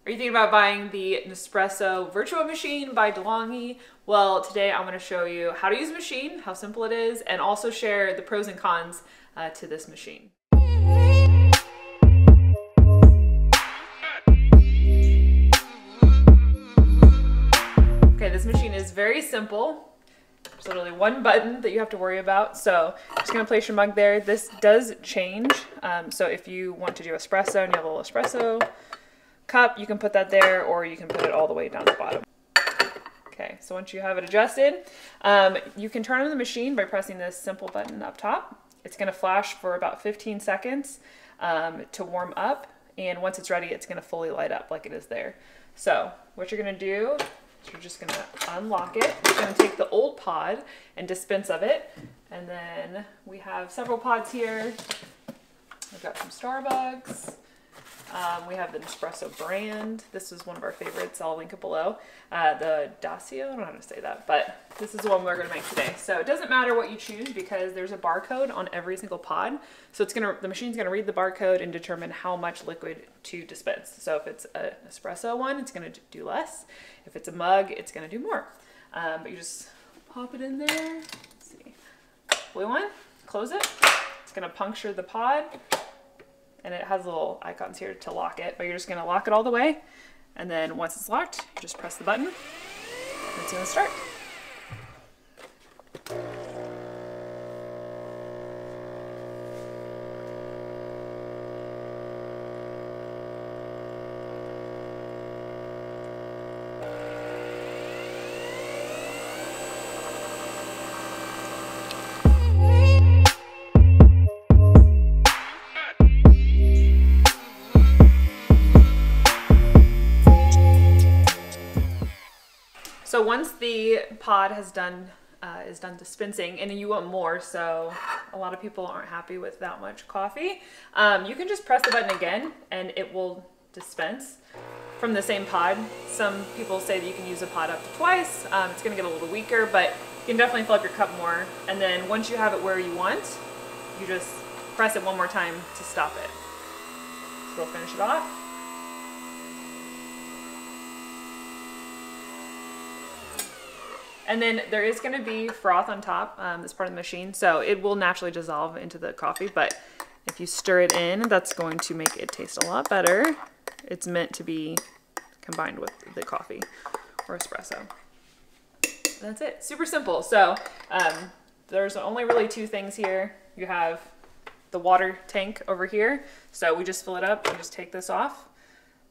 Are you thinking about buying the Nespresso Vertuo machine by DeLonghi? Well, today I'm going to show you how to use the machine, how simple it is, and also share the pros and cons to this machine. Okay, this machine is very simple. There's literally one button that you have to worry about. So I'm just going to place your mug there. This does change. So if you want to do espresso and you have a little espresso cup, you can put that there, or you can put it all the way down the bottom. Okay, so once you have it adjusted, you can turn on the machine by pressing this simple button up top. It's going to flash for about 15 seconds to warm up, and once it's ready, it's going to fully light up like it is there. So what you're going to do is you're just going to unlock it. You're going to take the old pod and dispense of it, and then we have several pods here. We've got some Starbucks. We have the Nespresso brand. This is one of our favorites. I'll link it below. The Dacio, I don't know how to say that, but this is the one we're going to make today. So it doesn't matter what you choose because there's a barcode on every single pod. So the machine's going to read the barcode and determine how much liquid to dispense. So if it's an espresso one, it's going to do less. If it's a mug, it's going to do more. But you just pop it in there. Let's see. Blue one, close it. It's going to puncture the pod. And it has little icons here to lock it, but you're just gonna lock it all the way. And then once it's locked, you just press the button and it's gonna start. So once the pod is done dispensing, and you want more, so a lot of people aren't happy with that much coffee, you can just press the button again and it will dispense from the same pod. Some people say that you can use a pod up to twice. It's going to get a little weaker, but you can definitely fill up your cup more. And then once you have it where you want, you just press it one more time to stop it. So we'll finish it off. And then there is going to be froth on top, this part of the machine, so it will naturally dissolve into the coffee, but if you stir it in, that's going to make it taste a lot better. It's meant to be combined with the coffee or espresso. That's it. Super simple. So there's only really two things here. You have the water tank over here, so we just fill it up and just take this off,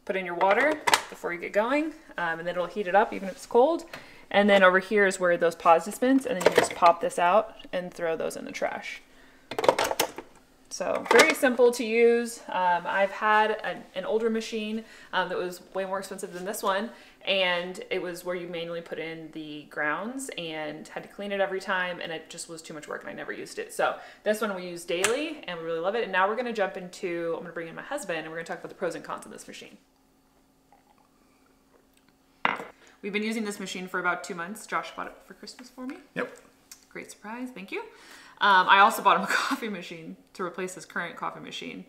put in your water before you get going, and then it'll heat it up even if it's cold. And then over here is where those pods dispense, and then you just pop this out and throw those in the trash. So very simple to use. I've had an older machine that was way more expensive than this one, and it was where you manually put in the grounds and had to clean it every time, and it just was too much work and I never used it. So this one we use daily and we really love it. And now we're gonna jump into, I'm gonna bring in my husband and we're gonna talk about the pros and cons of this machine. We've been using this machine for about 2 months. Josh bought it for Christmas for me. Yep. Great surprise, thank you. I also bought him a coffee machine to replace his current coffee machine,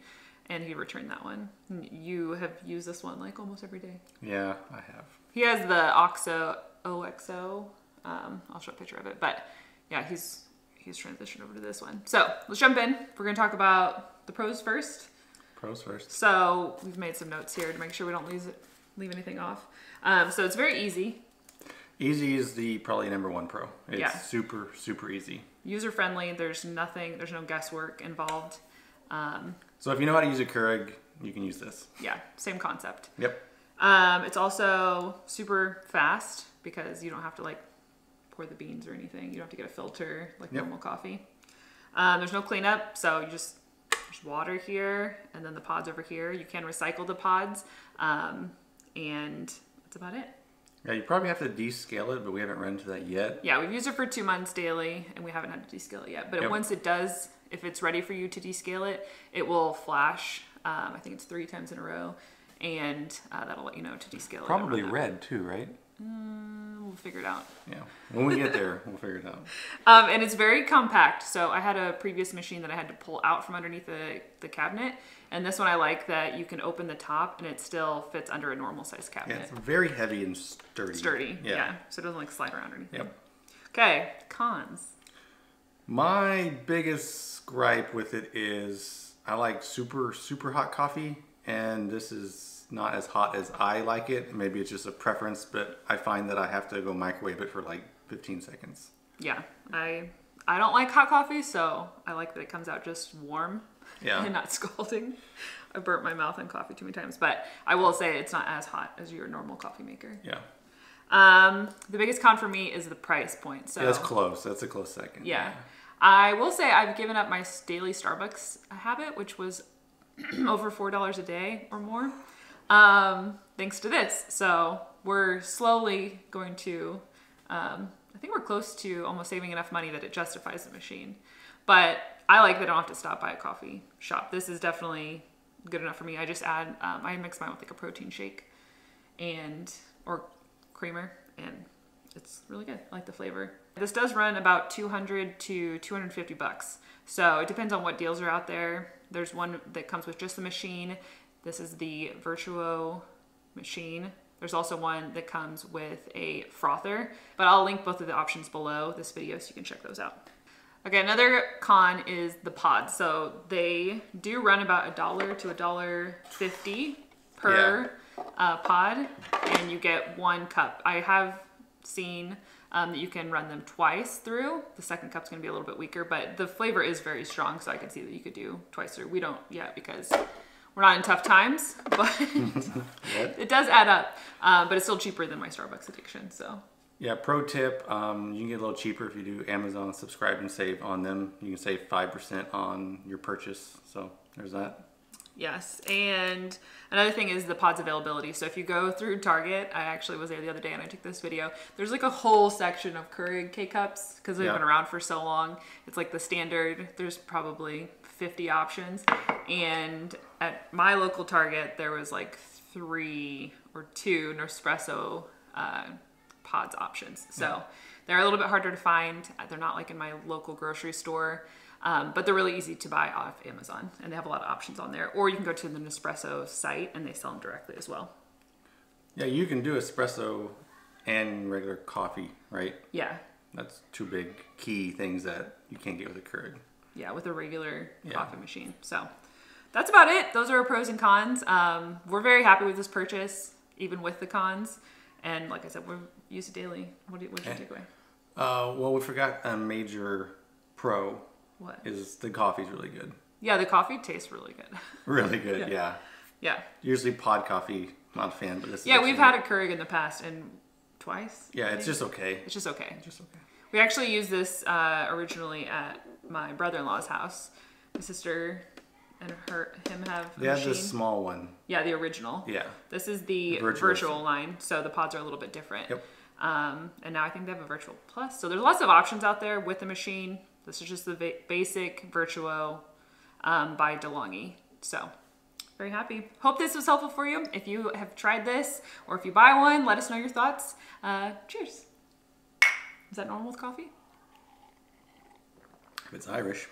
and he returned that one. You have used this one like almost every day. Yeah, I have. He has the OXO. I'll show a picture of it, but yeah, he's transitioned over to this one. So let's jump in. We're gonna talk about the pros first. Pros first. So we've made some notes here to make sure we don't leave anything off. So it's very easy. Easy is probably number one pro. It's yeah. super, super easy. User friendly. There's no guesswork involved. So if you know how to use a Keurig, you can use this. Yeah, same concept. Yep. It's also super fast because you don't have to like pour the beans or anything. You don't have to get a filter like normal coffee. There's no cleanup, so there's water here and then the pods over here. You can recycle the pods, and that's about it. Yeah, you probably have to descale it, but we haven't run into that yet. Yeah, we've used it for 2 months daily, and we haven't had to descale it yet. But once it does, if it's ready for you to descale it, it will flash. I think it's 3 times in a row, and that'll let you know to descale it. Probably red too, right? we'll figure it out. Yeah, when we get there, we'll figure it out. And it's very compact. So I had a previous machine that I had to pull out from underneath the cabinet. And this one I like that you can open the top and it still fits under a normal size cabinet. Yeah, it's very heavy and sturdy. Sturdy, yeah. So it doesn't like slide around or anything. Yep. Okay, cons. My biggest gripe with it is I like super hot coffee, and this is not as hot as I like it. Maybe it's just a preference, but I find that I have to go microwave it for like 15 seconds. Yeah, I don't like hot coffee, so I like that it comes out just warm. Yeah. And not scalding. I burnt my mouth on coffee too many times, but I will say it's not as hot as your normal coffee maker. Yeah. The biggest con for me is the price point. So yeah, that's close. That's a close second. Yeah. I will say I've given up my daily Starbucks habit, which was over $4 a day or more, thanks to this. So we're slowly going to, I think we're close to almost saving enough money that it justifies the machine. But I like that I don't have to stop by a coffee shop. This is definitely good enough for me. I just add, I mix mine with like a protein shake or creamer, and it's really good. I like the flavor. This does run about $200 to $250. So it depends on what deals are out there. There's one that comes with just the machine. This is the Vertuo machine. There's also one that comes with a frother, but I'll link both of the options below this video so you can check those out. Okay, another con is the pods. So they do run about $1 to $1.50 per pod, and you get 1 cup. I have seen that you can run them twice through. The second cup's gonna be a little bit weaker, but the flavor is very strong, so I can see that you could do twice through. We don't yet because we're not in tough times, but it does add up. But it's still cheaper than my Starbucks addiction, so. Yeah, pro tip, you can get a little cheaper if you do Amazon subscribe and save on them. You can save 5% on your purchase, so there's that. Yes, and another thing is the pods availability. So if you go through Target, I actually was there the other day and I took this video, there's like a whole section of Keurig K-Cups because they've been around for so long. It's like the standard, there's probably 50 options. And at my local Target, there was like 3 or 2 Nespresso pods options. So they're a little bit harder to find. They're not like in my local grocery store. But they're really easy to buy off Amazon, and they have a lot of options on there. Or you can go to the Nespresso site and they sell them directly as well. Yeah, you can do espresso and regular coffee, right? Yeah. That's 2 big key things that you can't get with a Keurig. Yeah, with a regular coffee machine. So that's about it. Those are our pros and cons. We're very happy with this purchase, even with the cons. And like I said, we use it daily. What did you take away? Well, we forgot a major pro. What? Is the coffee's really good. Yeah, the coffee tastes really good. Really good, yeah. Yeah. Usually pod coffee, not a fan, but this is we've had a Keurig in the past and twice. Yeah, it's just okay. It's just okay. Just okay. We actually used this originally at my brother-in-law's house. My sister and him have a machine. the small one. Yeah, the original. Yeah. This is the virtual line, so the pods are a little bit different. Yep. And now I think they have a Virtual Plus. So there's lots of options out there with the machine. This is just the basic Vertuo by DeLonghi. So very happy. Hope this was helpful for you. If you have tried this or if you buy one, let us know your thoughts. Cheers. Is that normal with coffee? It's Irish.